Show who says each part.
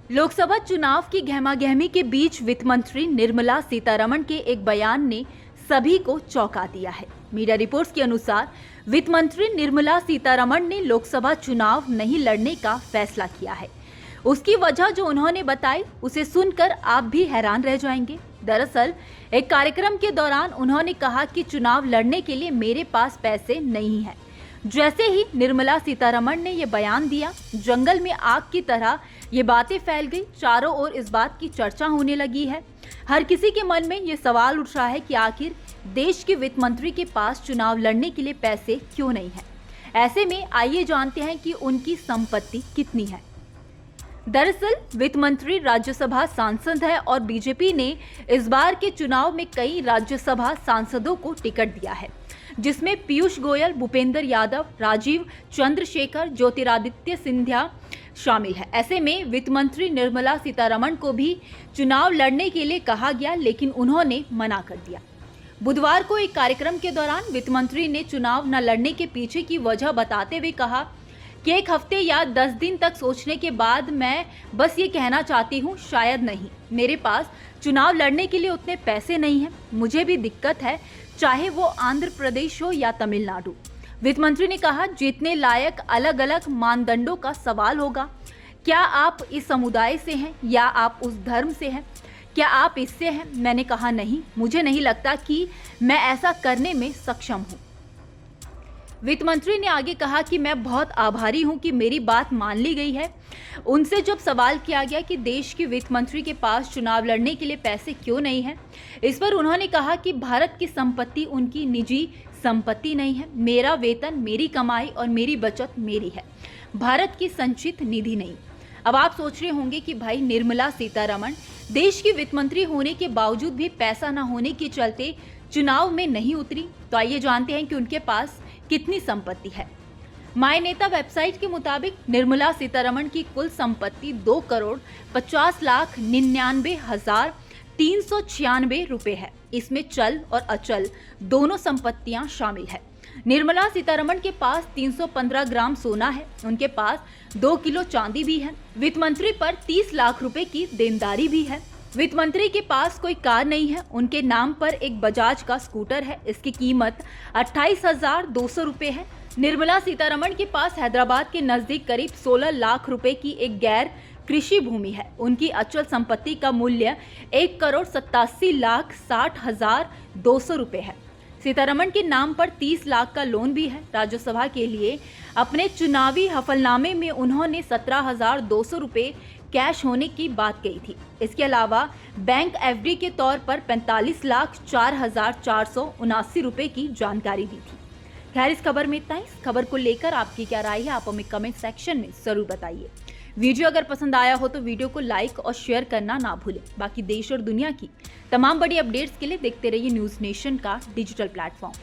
Speaker 1: लोकसभा चुनाव की गहमागहमी के बीच वित्त मंत्री निर्मला सीतारमण के एक बयान ने सभी को चौंका दिया है। मीडिया रिपोर्ट्स के अनुसार वित्त मंत्री निर्मला सीतारमण ने लोकसभा चुनाव नहीं लड़ने का फैसला किया है। उसकी वजह जो उन्होंने बताई उसे सुनकर आप भी हैरान रह जाएंगे। दरअसल एक कार्यक्रम के दौरान उन्होंने कहा कि चुनाव लड़ने के लिए मेरे पास पैसे नहीं है। जैसे ही निर्मला सीतारमण ने ये बयान दिया, जंगल में आग की तरह ये बातें फैल गई। चारों ओर इस बात की चर्चा होने लगी है। हर किसी के मन में ये सवाल उठ रहा है कि आखिर देश के वित्त मंत्री के पास चुनाव लड़ने के लिए पैसे क्यों नहीं है। ऐसे में आइए जानते हैं कि उनकी संपत्ति कितनी है। दरअसल वित्त मंत्री राज्यसभा सांसद है और बीजेपी ने इस बार के चुनाव में कई राज्यसभा सांसदों को टिकट दिया है, जिसमें पीयूष गोयल, भूपेंद्र यादव, राजीव चंद्रशेखर, ज्योतिरादित्य सिंधिया शामिल है। ऐसे में वित्त मंत्री निर्मला सीतारमण को भी चुनाव लड़ने के लिए कहा गया, लेकिन उन्होंने मना कर दिया। बुधवार को एक कार्यक्रम के दौरान वित्त मंत्री ने चुनाव न लड़ने के पीछे की वजह बताते हुए कहा कि एक हफ्ते या 10 दिन तक सोचने के बाद मैं बस ये कहना चाहती हूँ, शायद नहीं, मेरे पास चुनाव लड़ने के लिए उतने पैसे नहीं हैं। मुझे भी दिक्कत है, चाहे वो आंध्र प्रदेश हो या तमिलनाडु। वित्त मंत्री ने कहा, जीतने लायक अलग अलग मानदंडों का सवाल होगा। क्या आप इस समुदाय से हैं या आप उस धर्म से हैं? क्या आप इससे हैं? मैंने कहा नहीं, मुझे नहीं लगता कि मैं ऐसा करने में सक्षम हूँ। वित्त मंत्री ने आगे कहा कि मैं बहुत आभारी हूं कि मेरी बात मान ली गई है। उनसे जब सवाल किया गया कि देश के वित्त मंत्री के पास चुनाव लड़ने के लिए पैसे क्यों नहीं है, इस पर उन्होंने कहा कि भारत की संपत्ति उनकी निजी संपत्ति नहीं है। मेरा वेतन, मेरी कमाई और मेरी बचत मेरी है, भारत की संचित निधि नहीं। अब आप सोच रहे होंगे कि भाई निर्मला सीतारमण देश की वित्त मंत्री होने के बावजूद भी पैसा न होने के चलते चुनाव में नहीं उतरी। तो आइए जानते हैं कि उनके पास कितनी संपत्ति है। माय नेता वेबसाइट के मुताबिक निर्मला सीतारमण की कुल संपत्ति 2,50,99,396 रुपए है। इसमें चल और अचल दोनों संपत्तियां शामिल है। निर्मला सीतारमण के पास 315 ग्राम सोना है। उनके पास 2 किलो चांदी भी है। वित्त मंत्री पर 30 लाख रुपए की देनदारी भी है। वित्त मंत्री के पास कोई कार नहीं है। उनके नाम पर एक बजाज का स्कूटर है। इसकी कीमत 28,200 रुपए है। निर्मला सीतारमण के पास हैदराबाद के नजदीक करीब 16 लाख रुपए की एक गैर कृषि भूमि है। उनकी अचल संपत्ति का मूल्य 1,87,60,200 रुपए है। सीतारमण के नाम पर 30 लाख का लोन भी है। राज्यसभा के लिए अपने चुनावी हलफनामे में उन्होंने 17,200 रुपए कैश होने की बात कही थी। इसके अलावा बैंक एफडी के तौर पर 45,04,479 रुपए की जानकारी दी थी। खैर, इस खबर में इतना ही। इस खबर को लेकर आपकी क्या राय है, आप हमें कमेंट सेक्शन में जरूर बताइए। वीडियो अगर पसंद आया हो तो वीडियो को लाइक और शेयर करना ना भूलें। बाकी देश और दुनिया की तमाम बड़ी अपडेट्स के लिए देखते रहिए न्यूज़ नेशन का डिजिटल प्लेटफॉर्म।